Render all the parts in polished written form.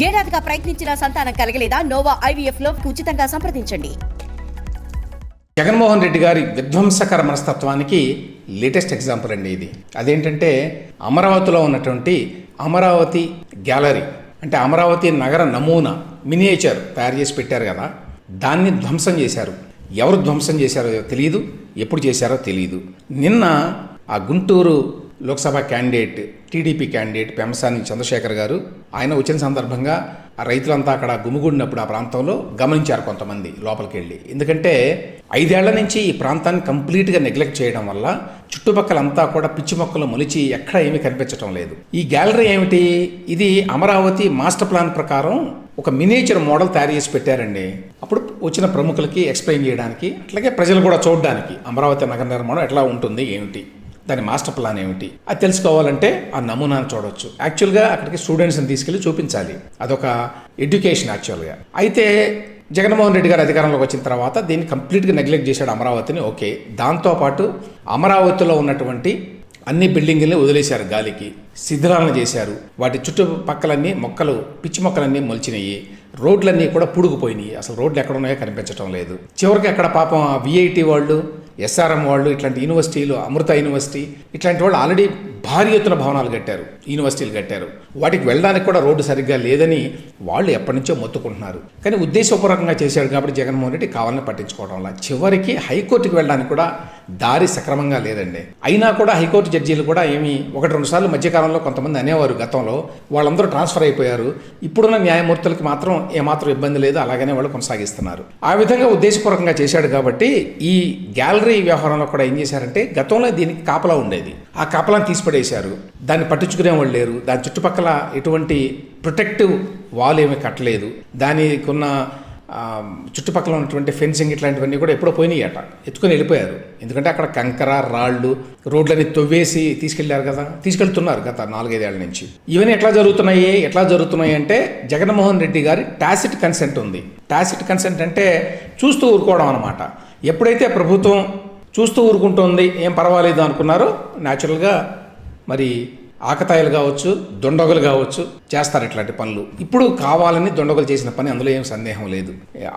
ఏడాదిగా ప్రయత్నించిన సంతానం కలగలేదా? Noah IVF లో ఉచితంగా సంప్రదించండి. జగన్మోహన్ రెడ్డి గారి విధ్వంసకర మనస్తత్వానికి లేటెస్ట్ ఎగ్జాంపుల్ అండి ఇది. అదేంటంటే అమరావతిలో ఉన్నటువంటి అమరావతి గ్యాలరీ, అంటే అమరావతి నగర నమూనా మినియేచర్ తయారు చేసి పెట్టారు కదా, దాన్ని ధ్వంసం చేశారు. ఎవరు ధ్వంసం చేశారో తెలియదు, ఎప్పుడు చేశారో తెలియదు. నిన్న ఆ Guntur Lok Sabha candidate, TDP candidate Pemmasani Chandrasekhar గారు, ఆయన వచ్చిన సందర్భంగా ఆ రైతులంతా అక్కడ గుమిగూడినప్పుడు ఆ ప్రాంతంలో గమనించారు కొంతమంది లోపలికి వెళ్ళి. ఎందుకంటే 5 ఏళ్ల నుంచి ఈ ప్రాంతాన్ని కంప్లీట్గా నెగ్లెక్ట్ చేయడం వల్ల చుట్టుపక్కలంతా కూడా పిచ్చి మొక్కలు మొలిచి ఎక్కడ ఏమీ కనిపించడం లేదు. ఈ గ్యాలరీ ఏమిటి? ఇది అమరావతి మాస్టర్ ప్లాన్ ప్రకారం ఒక మినియేచర్ మోడల్ తయారు చేసి పెట్టారండి. అప్పుడు వచ్చిన ప్రముఖులకి ఎక్స్ప్లెయిన్ చేయడానికి, అట్లాగే ప్రజలు కూడా చూడడానికి అమరావతి నగర నిర్మాణం ఎట్లా ఉంటుంది, ఏమిటి దాని మాస్టర్ ప్లాన్ ఏమిటి అది తెలుసుకోవాలంటే ఆ నమూనాను చూడవచ్చు. యాక్చువల్గా అక్కడికి స్టూడెంట్స్ని తీసుకెళ్ళి చూపించాలి, అదొక ఎడ్యుకేషన్ యాక్చువల్గా. అయితే జగన్మోహన్ రెడ్డి గారు అధికారంలోకి వచ్చిన తర్వాత దీన్ని కంప్లీట్గా నెగ్లెక్ట్ చేశాడు అమరావతిని. ఓకే, దాంతోపాటు అమరావతిలో ఉన్నటువంటి అన్ని బిల్డింగుల్ని వదిలేశారు, గాలికి శిథిలాలను చేశారు. వాటి చుట్టుపక్కలన్నీ మొక్కలు, పిచ్చి మొక్కలన్నీ మొలిచినాయి. రోడ్లన్నీ కూడా పుడుగుపోయినాయి, అసలు రోడ్లు ఎక్కడ ఉన్నాయో కనిపించడం లేదు. చివరికి అక్కడ పాపం VIT వాళ్ళు, SRM వాళ్ళు, ఇట్లాంటి యూనివర్సిటీలు, అమృత యూనివర్సిటీ ఇట్లాంటి వాళ్ళు ఆల్రెడీ భారీ ఎత్తున భవనాలు కట్టారు, యూనివర్సిటీలు కట్టారు. వాటికి వెళ్ళడానికి కూడా రోడ్డు సరిగ్గా లేదని వాళ్ళు ఎప్పటి నుంచో మొత్తుకుంటున్నారు. కానీ ఉద్దేశపూర్వకంగా చేశాడు కాబట్టి జగన్మోహన్ రెడ్డి కావాలని పట్టించుకోవడం వల్ల చివరికి హైకోర్టుకి వెళ్ళడానికి కూడా దారి సక్రమంగా లేదండి. అయినా కూడా హైకోర్టు జడ్జీలు కూడా ఏమి 1-2 సార్లు మధ్యకాలంలో కొంతమంది అనేవారు, గతంలో వాళ్ళందరూ ట్రాన్స్ఫర్ అయిపోయారు. ఇప్పుడున్న న్యాయమూర్తులకి మాత్రం ఏమాత్రం ఇబ్బంది లేదు, అలాగనే వాళ్ళు కొనసాగిస్తున్నారు. ఆ విధంగా ఉద్దేశపూర్వకంగా చేశాడు కాబట్టి ఈ గ్యాలరీ వ్యవహారంలో కూడా ఏం చేశారంటే, గతంలో దీనికి కాపలా ఉండేది, ఆ కాపలాని తీసిపడేశారు. దాన్ని పట్టించుకునే వాళ్ళు లేరు. దాని చుట్టుపక్కల ఎటువంటి ప్రొటెక్టివ్ వాల్ ఏమీ కట్టలేదు. దానికి ఉన్న చుట్టుపక్కల ఉన్నటువంటి ఫెన్సింగ్ ఇట్లాంటివన్నీ కూడా ఎప్పుడో పోయినాయి అట, ఎత్తుకొని వెళ్ళిపోయారు. ఎందుకంటే అక్కడ కంకర, రాళ్ళు, రోడ్లని తవ్వేసి తీసుకెళ్లారు కదా, తీసుకెళ్తున్నారు గత 4-5 ఏళ్ల నుంచి. ఇవన్నీ ఎట్లా జరుగుతున్నాయి అంటే జగన్మోహన్ రెడ్డి గారి టాసిట్ కన్సెంట్ ఉంది. టాసిట్ కన్సెంట్ అంటే చూస్తూ ఊరుకోవడం అనమాట. ఎప్పుడైతే ప్రభుత్వం చూస్తూ ఊరుకుంటుంది, ఏం పర్వాలేదు అనుకున్నారో, న్యాచురల్గా మరి ఆకతాయిలు కావచ్చు, దొండగలు కావచ్చు, చేస్తారు ఇట్లాంటి పనులు. ఇప్పుడు కావాలని దొండగలు చేసిన పని, అందులో ఏం సందేహం లేదు.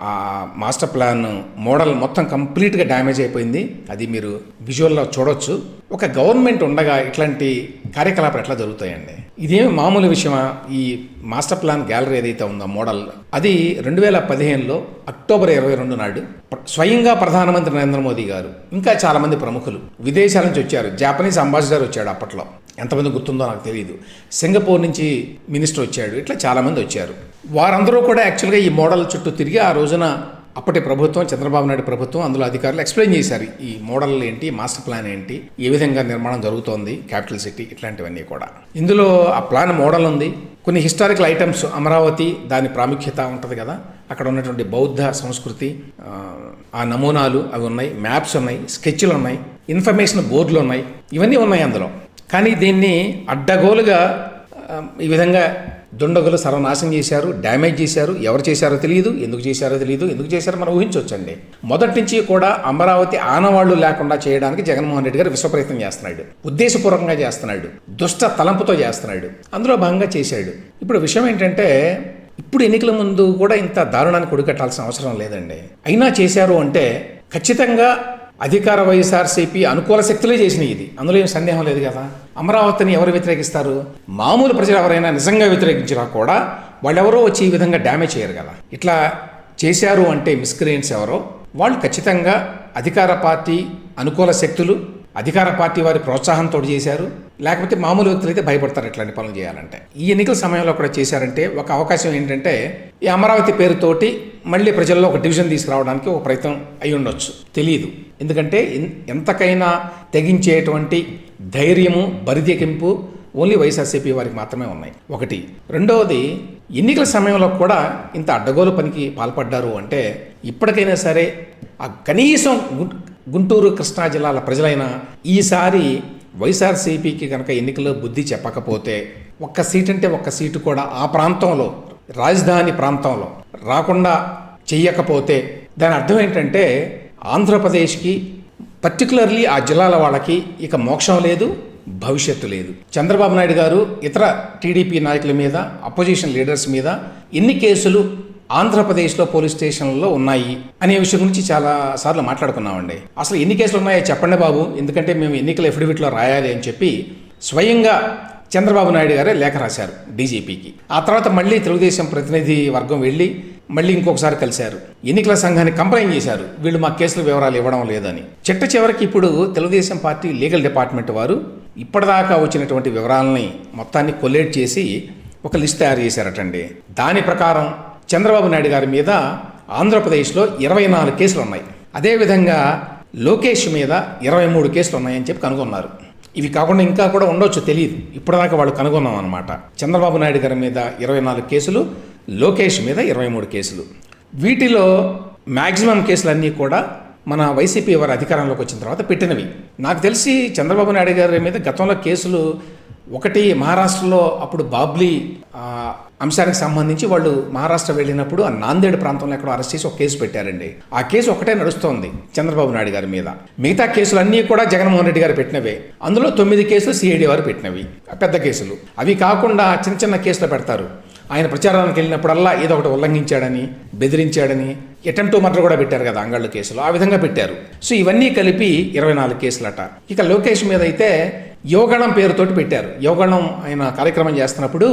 ఆ మాస్టర్ ప్లాన్ మోడల్ మొత్తం కంప్లీట్గా డ్యామేజ్ అయిపోయింది. అది మీరు విజువల్లో చూడొచ్చు. ఒక గవర్నమెంట్ ఉండగా ఇట్లాంటి కార్యకలాపాలు ఎట్లా జరుగుతాయండి? ఇదేమి మామూలు విషయమా? ఈ మాస్టర్ ప్లాన్ గ్యాలరీ ఏదైతే ఉందో మోడల్, అది 2015లో అక్టోబర్ 22 నాడు స్వయంగా ప్రధానమంత్రి నరేంద్ర మోదీ గారు, ఇంకా చాలామంది ప్రముఖులు విదేశాల నుంచి వచ్చారు. జాపనీస్ అంబాసిడర్ వచ్చాడు అప్పట్లో, ఎంతమంది గుర్తుందో నాకు తెలియదు. సింగపూర్ నుంచి మినిస్టర్ వచ్చాడు, ఇట్లా చాలామంది వచ్చారు. వారందరూ కూడా యాక్చువల్గా ఈ మోడల్ చుట్టూ తిరిగి ఆ రోజున అప్పటి ప్రభుత్వం, చంద్రబాబు నాయుడు ప్రభుత్వం, అందులో అధికారులు ఎక్స్ప్లెయిన్ చేశారు ఈ మోడల్ ఏంటి, మాస్టర్ ప్లాన్ ఏంటి, ఏ విధంగా నిర్మాణం జరుగుతోంది, క్యాపిటల్ సిటీ ఇట్లాంటివన్నీ కూడా. ఇందులో ఆ ప్లాన్ మోడల్ ఉంది. కొన్ని హిస్టారికల్ ఐటమ్స్, అమరావతి దాని ప్రాముఖ్యత ఉంటుంది కదా, అక్కడ ఉన్నటువంటి బౌద్ధ సంస్కృతి, ఆ నమూనాలు అవి ఉన్నాయి, మ్యాప్స్ ఉన్నాయి, స్కెచ్లు ఉన్నాయి, ఇన్ఫర్మేషన్ బోర్డులు ఉన్నాయి, ఇవన్నీ ఉన్నాయి అందులో. కానీ దీన్ని అడ్డగోలుగా ఈ విధంగా దుండగులు సర్వనాశనం చేశారు, డ్యామేజ్ చేశారు. ఎవరు చేశారో తెలియదు, ఎందుకు చేశారో మనం ఊహించవచ్చండి. మొదటి నుంచి కూడా అమరావతి ఆనవాళ్లు లేకుండా చేయడానికి జగన్మోహన్ రెడ్డి గారు విశ్వప్రయత్నం చేస్తున్నాడు, ఉద్దేశపూర్వకంగా చేస్తున్నాడు, దుష్ట తలంపుతో చేస్తున్నాడు. అందులో భాగంగా చేశాడు. ఇప్పుడు విషయం ఏంటంటే, ఇప్పుడు ఎన్నికల ముందు కూడా ఇంత దారుణానికి ఒడికట్టాల్సిన అవసరం లేదండి. అయినా చేశారు అంటే ఖచ్చితంగా అధికార వైఎస్ఆర్సీపీ అనుకూల శక్తులే చేసినాయి ఇది, అందులో ఏం సందేహం లేదు కదా. అమరావతిని ఎవరు వ్యతిరేకిస్తారు? మామూలు ప్రజలు ఎవరైనా నిజంగా వ్యతిరేకించినా కూడా వాళ్ళెవరో వచ్చి ఈ విధంగా డ్యామేజ్ చేయరు కదా. ఇట్లా చేశారు అంటే మిస్క్రియంట్స్ ఎవరో వాళ్ళు ఖచ్చితంగా అధికార పార్టీ అనుకూల శక్తులు, అధికార పార్టీ వారి ప్రోత్సాహంతో చేశారు. లేకపోతే మామూలు వ్యక్తులు అయితే భయపడతారు ఇట్లాంటి పనులు చేయాలంటే. ఈ ఎన్నికల సమయంలో కూడా చేశారంటే ఒక అవకాశం ఏంటంటే, ఈ అమరావతి పేరుతోటి మళ్ళీ ప్రజల్లో ఒక డివిజన్ తీసుకురావడానికి ఒక ప్రయత్నం అయి ఉండొచ్చు, తెలియదు. ఎందుకంటే ఎంతకైనా తెగించేటువంటి ధైర్యము, బరితెగింపు ఓన్లీ వైఎస్ఆర్సీపీ వారికి మాత్రమే ఉన్నాయి. ఒకటి. రెండవది, ఎన్నికల సమయంలో కూడా ఇంత అడ్డగోలు పనికి పాల్పడ్డారు అంటే ఇప్పటికైనా సరే ఆ కనీసం గుంటూరు, కృష్ణా జిల్లాల ప్రజలైనా ఈసారి వైఎస్ఆర్సీపీకి కనుక ఎన్నికల్లో బుద్ధి చెప్పకపోతే, ఒక్క సీట్ అంటే ఒక్క సీటు కూడా ఆ ప్రాంతంలో, రాజధాని ప్రాంతంలో రాకుండా చెయ్యకపోతే దాని అర్థం ఏంటంటే ఆంధ్రప్రదేశ్కి, పర్టికులర్లీ ఆ జిల్లాల వాళ్ళకి ఇక మోక్షం లేదు, భవిష్యత్తు లేదు. చంద్రబాబు నాయుడు గారు ఇతర టీడీపీ నాయకుల మీద, అపోజిషన్ లీడర్స్ మీద ఎన్ని కేసులు ఆంధ్రప్రదేశ్లో పోలీస్ స్టేషన్లలో ఉన్నాయి అనే విషయం గురించి చాలా సార్లు మాట్లాడుకున్నామండి. అసలు ఎన్ని కేసులు ఉన్నాయో చెప్పండి బాబు, ఎందుకంటే మేము ఎన్నికల ఎఫిడవిట్లో రాయాలి అని చెప్పి స్వయంగా చంద్రబాబు నాయుడు గారే లేఖ రాశారు డీజీపీకి. ఆ తర్వాత మళ్ళీ తెలుగుదేశం ప్రతినిధి వర్గం వెళ్ళి మళ్ళీ ఇంకొకసారి కలిశారు. ఎన్నికల సంఘానికి కంప్లైంట్ చేశారు, వీళ్ళు మా కేసుల వివరాలు ఇవ్వడం లేదని. చివరికి ఇప్పుడు తెలుగుదేశం పార్టీ లీగల్ డిపార్ట్మెంట్ వారు ఇప్పటిదాకా వచ్చినటువంటి వివరాలని మొత్తాన్ని కొల్లేట్ చేసి ఒక లిస్ట్ తయారు చేశారటండి. దాని ప్రకారం చంద్రబాబు నాయుడు గారి మీద ఆంధ్రప్రదేశ్లో 24 కేసులు ఉన్నాయి. అదేవిధంగా లోకేష్ మీద 23 కేసులు ఉన్నాయని చెప్పి కనుగొన్నారు. ఇవి కాకుండా ఇంకా కూడా ఉండొచ్చు, తెలియదు. ఇప్పటిదాకా వాళ్ళు కనుగొన్నాం అనమాట. చంద్రబాబు నాయుడు గారి మీద 24 కేసులు, లోకేష్ మీద 23 కేసులు. వీటిలో మ్యాక్సిమం కేసులన్నీ కూడా మన వైసీపీ వారి అధికారంలోకి వచ్చిన తర్వాత పెట్టినవి. నాకు తెలిసి చంద్రబాబు నాయుడు గారి మీద గతంలో కేసులు ఒకటి మహారాష్ట్రలో అప్పుడు బాబ్లీ అంశానికి సంబంధించి వాళ్ళు మహారాష్ట్ర వెళ్ళినప్పుడు ఆ నాందేడ్ ప్రాంతంలో ఎక్కడో అరెస్ట్ చేసి ఒక కేసు పెట్టారండి. ఆ కేసు ఒకటే నడుస్తోంది చంద్రబాబు నాయుడు గారి మీద. మిగతా కేసులన్నీ కూడా జగన్మోహన్ రెడ్డి గారు పెట్టినవే. అందులో 9 కేసులు సిఐడి వారు పెట్టినవి, పెద్ద కేసులు. అవి కాకుండా చిన్న చిన్న కేసులు పెడతారు. ఆయన ప్రచారానికి వెళ్ళినప్పుడల్లా ఏదో ఒకటి ఉల్లంఘించాడని, బెదిరించాడని, అటెంప్ట్ మర్డర్ కూడా పెట్టారు కదా అంగళ్ళు కేసులు, ఆ విధంగా పెట్టారు. సో ఇవన్నీ కలిపి 24 కేసులట. ఇక లోకేష్ మీద అయితే యోగణం పేరుతోటి పెట్టారు. యోగణం ఆయన కార్యక్రమం చేస్తున్నప్పుడు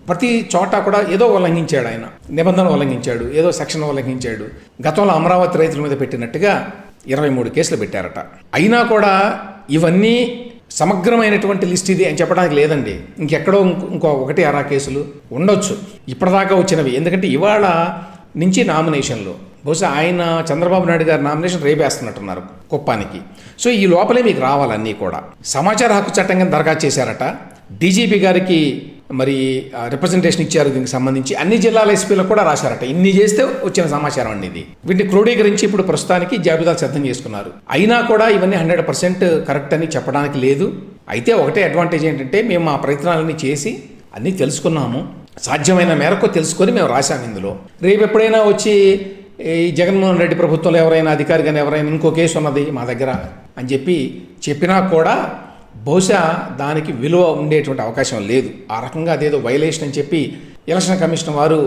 ప్రతి చోట కూడా ఏదో ఉల్లంఘించాడు, ఆయన నిబంధన ఉల్లంఘించాడు, ఏదో సెక్షన్ ఉల్లంఘించాడు. గతంలో అమరావతి రైతుల మీద పెట్టినట్టుగా 23 కేసులు పెట్టారట. అయినా కూడా ఇవన్నీ సమగ్రమైనటువంటి లిస్ట్ ఇది అని చెప్పడానికి లేదండి. ఇంకెక్కడో ఇంకో 1-6 కేసులు ఉండొచ్చు ఇప్పటిదాకా వచ్చినవి. ఎందుకంటే ఇవాళ నుంచి నామినేషన్లు, బహుశా ఆయన చంద్రబాబు నాయుడు గారు నామినేషన్ రేపేస్తున్నట్టున్నారు కుప్పానికి. సో ఈ లోపలే మీకు రావాలన్నీ కూడా. సమాచార హక్కు చట్టం కింద దరఖాస్తు చేశారట. డీజీపీ గారికి మరి రిప్రజెంటేషన్ ఇచ్చారు దీనికి సంబంధించి. అన్ని జిల్లాల ఎస్పీలకు కూడా రాశారట. ఇన్ని చేస్తే వచ్చిన సమాచారం అండి ఇది. వీటిని క్రోడీకరించి ఇప్పుడు ప్రస్తుతానికి జాబితాలు సిద్ధం చేసుకున్నారు. అయినా కూడా ఇవన్నీ 100% కరెక్ట్ అని చెప్పడానికి లేదు. అయితే ఒకటే అడ్వాంటేజ్ ఏంటంటే మేము మా ప్రయత్నాలన్నీ చేసి అన్నీ తెలుసుకున్నాము, సాధ్యమైన మేరకు తెలుసుకొని మేము రాశాము ఇందులో. రేపు ఎప్పుడైనా వచ్చి ఈ జగన్మోహన్ రెడ్డి ప్రభుత్వంలో ఎవరైనా అధికారి కానీ ఎవరైనా ఇంకో కేసు ఉన్నది మా దగ్గర అని చెప్పినా కూడా బహుశా దానికి విలువ ఉండేటువంటి అవకాశం లేదు. ఆ రకంగా అదేదో వైలేషన్ అని చెప్పి ఎలక్షన్ కమిషన్ వారు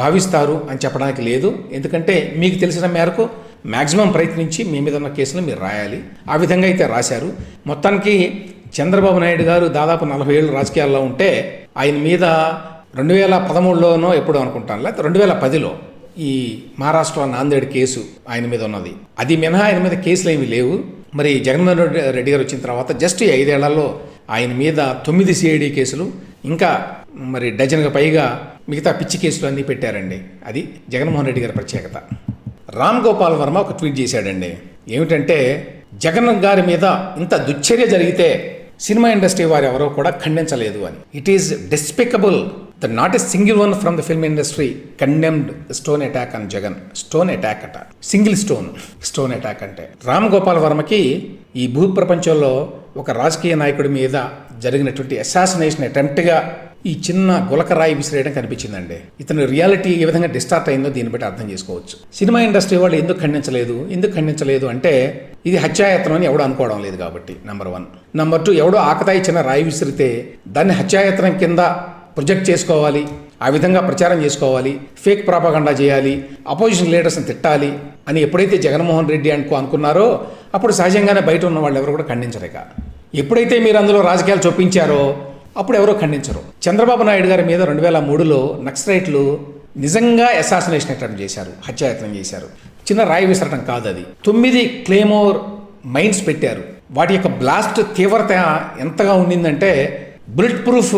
భావిస్తారు అని చెప్పడానికి లేదు. ఎందుకంటే మీకు తెలిసిన మేరకు మ్యాక్సిమం ప్రయత్నించి మీ మీద ఉన్న కేసులు మీరు రాయాలి. ఆ విధంగా అయితే రాశారు. మొత్తానికి చంద్రబాబు నాయుడు గారు దాదాపు 40 ఏళ్ళు రాజకీయాల్లో ఉంటే ఆయన మీద 2013లోనో ఎప్పుడో అనుకుంటాను, లేకపోతే 2010లో ఈ మహారాష్ట్ర నాందేడ్ కేసు ఆయన మీద ఉన్నది. అది మినహా ఆయన మీద కేసులు ఏమీ లేవు. మరి జగన్మోహన్ రెడ్డి గారు వచ్చిన తర్వాత జస్ట్ 5 ఏళ్లలో ఆయన మీద 9 సిఐడి కేసులు, ఇంకా మరి డజన్గా పైగా మిగతా పిచ్చి కేసులు అన్నీ పెట్టారండి. అది జగన్మోహన్ రెడ్డి గారి ప్రత్యేకత. రామ్ గోపాల్ వర్మ ఒక ట్వీట్ చేశాడండి. ఏమిటంటే జగన్ గారి మీద ఇంత దుశ్చర్య జరిగితే సినిమా ఇండస్ట్రీ వారు ఎవరో కూడా ఖండించలేదు అని. It is despicable that not a single one from the film industry condemned stone attack on Jagan. Stone attack అట, సింగిల్ స్టోన్ అటాక్ అంటే. రామ్ గోపాల్ వర్మకి ఈ భూ ప్రపంచంలో ఒక రాజకీయ నాయకుడి మీద జరిగినటువంటి అసాసినేషన్ అటెంప్ట్గా ఈ చిన్న గులకరాయి విసిరేయడం కనిపించిందండి. ఇతను రియాలిటీ ఏ విధంగా డిస్టార్ట్ అయిందో దీన్ని బట్టి అర్థం చేసుకోవచ్చు. సినిమా ఇండస్ట్రీ వాళ్ళు ఎందుకు ఖండించలేదు అంటే ఇది హత్యాయత్నం అని ఎవడో అనుకోవడం లేదు కాబట్టి, నెంబర్ 1. నెంబర్ 2, ఎవడో ఆకతాయి చిన్న రాయి విసిరితే దాన్ని హత్యాయత్నం కింద ప్రొజెక్ట్ చేసుకోవాలి, ఆ విధంగా ప్రచారం చేసుకోవాలి, ఫేక్ ప్రాపగండా చేయాలి, అపోజిషన్ లీడర్స్ని తిట్టాలి అని ఎప్పుడైతే జగన్మోహన్ రెడ్డి అనుకున్నారో అప్పుడు సహజంగానే బయట ఉన్న వాళ్ళు ఎవరు కూడా ఖండించలేక, ఎప్పుడైతే మీరు అందులో రాజకీయాలు చొప్పించారో అప్పుడు ఎవరో ఖండించరు. చంద్రబాబు నాయుడు గారి మీద 2003లో నక్సలైట్లు నిజంగా అసాసినేషన్ అటెంప్ట్ చేశారు, హత్యాయత్నం చేశారు. చిన్న రాయి విసరటం కాదు అది. 9 క్లేమోర్ మైన్స్ పెట్టారు. వాటి యొక్క బ్లాస్ట్ తీవ్రత ఎంతగా ఉండిందంటే బుల్లెట్ ప్రూఫ్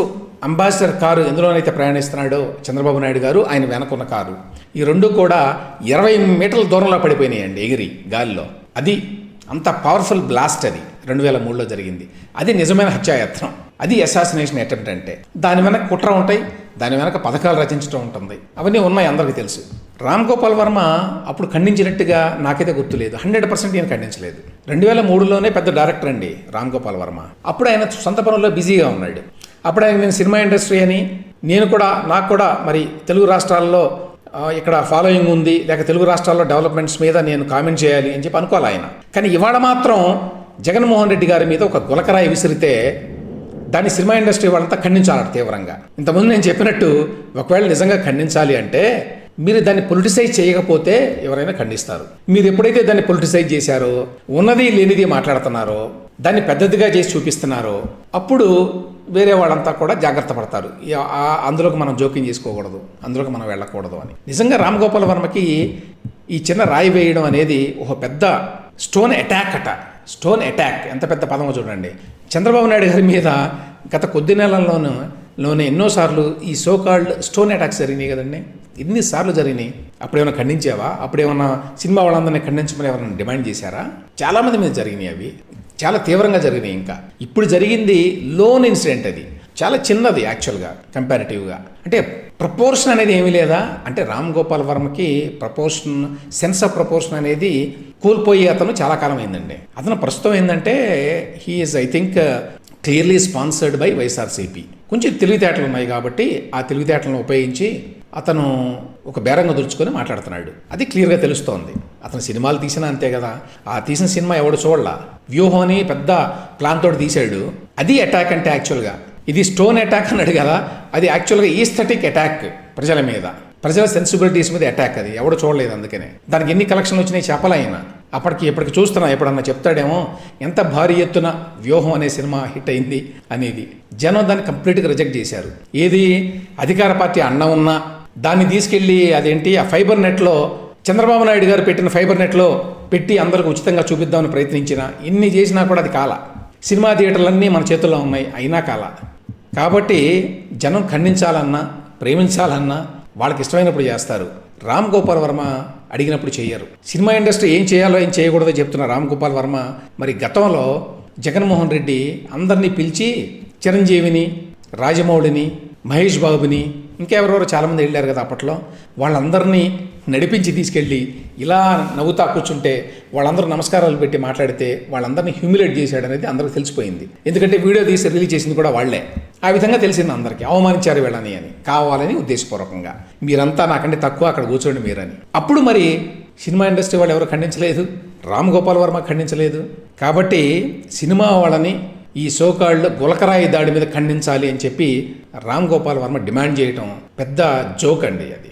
అంబాసిడర్ కారు ఎందులోనైతే ప్రయాణిస్తున్నాడో చంద్రబాబు నాయుడు గారు, ఆయన వెనకున్న కారు, ఈ రెండు కూడా 20 మీటర్ల దూరంలో పడిపోయినాయండి ఎగిరి గాలిలో. అది అంత పవర్ఫుల్ బ్లాస్ట్. అది 2003లో జరిగింది. అది నిజమైన హత్యాయత్నం. అది అసాసినేషన్ అటెంప్ట్ అంటే. దాని వెనక కుట్ర ఉంటాయి, దాని వెనక పథకాలు రచించడం ఉంటుంది. అవన్నీ ఉన్నాయి, అందరికీ తెలుసు. రామ్ గోపాల్ వర్మ అప్పుడు ఖండించినట్టుగా నాకైతే గుర్తులేదు. 100% ఈయన ఖండించలేదు. 2003లోనే పెద్ద డైరెక్టర్ అండి రామ్ గోపాల్ వర్మ. అప్పుడు ఆయన సొంత పనుల్లో బిజీగా ఉన్నాడు. అప్పుడు ఆయన నేను సినిమా ఇండస్ట్రీ అని, నాకు కూడా మరి తెలుగు రాష్ట్రాల్లో ఇక్కడ ఫాలోయింగ్ ఉంది, లేక తెలుగు రాష్ట్రాల్లో డెవలప్మెంట్స్ మీద నేను కామెంట్ చేయాలి అని చెప్పి అనుకోవాలి ఆయన. కానీ ఇవాళ మాత్రం జగన్మోహన్ రెడ్డి గారి మీద ఒక గులకరాయి విసిరితే దాన్ని సినిమా ఇండస్ట్రీ వాళ్ళంతా ఖండించాలట తీవ్రంగా. ఇంతకుముందు నేను చెప్పినట్టు ఒకవేళ నిజంగా ఖండించాలి అంటే మీరు దాన్ని పొలిటిసైజ్ చేయకపోతే ఎవరైనా ఖండిస్తారు. మీరు ఎప్పుడైతే దాన్ని పొలిటిసైజ్ చేశారో, ఉన్నది లేనిది మాట్లాడుతున్నారో, దాన్ని పెద్దదిగా చేసి చూపిస్తున్నారో, అప్పుడు వేరే వాళ్ళంతా కూడా జాగ్రత్త పడతారు. అందులోకి మనం జోక్యం చేసుకోకూడదు, అందులోకి మనం వెళ్ళకూడదు అని. నిజంగా రామ్ గోపాల్ వర్మకి ఈ చిన్న రాయి వేయడం అనేది ఒక పెద్ద స్టోన్ అటాక్ అట. స్టోన్ అటాక్ ఎంత పెద్ద పదమో చూడండి. చంద్రబాబు నాయుడు గారి మీద గత కొద్ది నెలల్లోనే ఎన్నోసార్లు ఈ సోకాల్డ్ స్టోన్ అటాక్స్ జరిగినాయి కదండి. ఎన్నిసార్లు జరిగినాయి. అప్పుడేమైనా ఖండించావా? అప్పుడేమన్నా సినిమా వాళ్ళందరినీ ఖండించమని ఎవరైనా డిమాండ్ చేశారా? చాలామంది మీద జరిగినాయి. అవి చాలా తీవ్రంగా జరిగినాయి. ఇంకా ఇప్పుడు జరిగింది లోన్ ఇన్సిడెంట్. అది చాలా చిన్నది యాక్చువల్గా కంపారిటివ్గా. అంటే ప్రపోర్షన్ అనేది ఏమీ లేదా అంటే రామ్ గోపాల్ వర్మకి సెన్స్ ఆఫ్ ప్రపోర్షన్ అనేది కోల్పోయి అతను చాలా కాలం అయిందండి. అతను ప్రస్తుతం ఏంటంటే he is I think clearly sponsored by YSRCP. కొంచెం తెలివితేటలు ఉన్నాయి కాబట్టి ఆ తెలివితేటలను ఉపయోగించి అతను ఒక బేరంగా దురుచుకొని మాట్లాడుతున్నాడు. అది క్లియర్గా తెలుస్తోంది. అతను సినిమాలు తీసినా అంతే కదా. ఆ తీసిన సినిమా ఎవడు చూడలా. వ్యూహం అని పెద్ద ప్లాన్ తోటి తీశాడు. అది అటాక్ అంటే యాక్చువల్గా ఇది స్టోన్ అటాక్ అన్నాడు కదా, అది యాక్చువల్గా ఈస్థెటిక్ అటాక్ ప్రజల మీద, ప్రజల సెన్సిబిలిటీస్ మీద అటాక్. అది ఎవడు చూడలేదు. అందుకనే దానికి ఎన్ని కలెక్షన్లు వచ్చినాయి చెప్పలేయన. ఎప్పటికి చూస్తున్నా, ఎప్పుడన్నా చెప్తాడేమో ఎంత భారీ ఎత్తున వ్యూహం అనే సినిమా హిట్ అయింది అనేది. జనం దాన్ని కంప్లీట్గా రిజెక్ట్ చేశారు. ఏది అధికార పార్టీ అన్న ఉన్నా దాన్ని తీసుకెళ్ళి అదేంటి ఆ ఫైబర్ నెట్లో చంద్రబాబు నాయుడు గారు పెట్టిన ఫైబర్ నెట్లో పెట్టి అందరికి ఉచితంగా చూపిద్దామని ప్రయత్నించినా, ఇన్ని చేసినా కూడా అది కాల. సినిమా థియేటర్లన్నీ మన చేతుల్లో ఉన్నాయి, అయినా కాల. కాబట్టి జనం ఖండించాలన్నా ప్రేమించాలన్నా వాళ్ళకి ఇష్టమైనప్పుడు చేస్తారు. రామ్ గోపాల్ వర్మ అడిగినప్పుడు చేయరు. సినిమా ఇండస్ట్రీ ఏం చేయాలో ఏం చేయకూడదో చెప్తున్న రామ్ గోపాల్ వర్మ మరి గతంలో జగన్మోహన్ రెడ్డి అందరినీ పిలిచి చిరంజీవిని, రాజమౌళిని, మహేష్ బాబుని, ఇంకెవరెవరో చాలామంది వెళ్ళారు కదా అప్పట్లో, వాళ్ళందరినీ నడిపించి తీసుకెళ్ళి ఇలా నవ్వుతా కూర్చుంటే వాళ్ళందరూ నమస్కారాలు పెట్టి మాట్లాడితే వాళ్ళందరినీ హ్యూమిలేట్ చేశాడనేది అందరికీ తెలిసిపోయింది. ఎందుకంటే వీడియో తీసి రిలీజ్ చేసింది కూడా వాళ్లే. ఆ విధంగా తెలిసింది అందరికీ, అవమానించారు వీళ్ళని అని, కావాలని ఉద్దేశపూర్వకంగా. మీరంతా నాకంటే తక్కువ, అక్కడ కూర్చోండి మీరని. అప్పుడు మరి సినిమా ఇండస్ట్రీ వాళ్ళు ఎవరు ఖండించలేదు, రామ్ గోపాల్ వర్మ ఖండించలేదు. కాబట్టి సినిమా వాళ్ళని ఈ సోకాళ్ళు గులకరాయి దాడి మీద ఖండించాలి అని చెప్పి రామ్ గోపాల్ వర్మ డిమాండ్ చేయటం పెద్ద జోక్ అండి అది.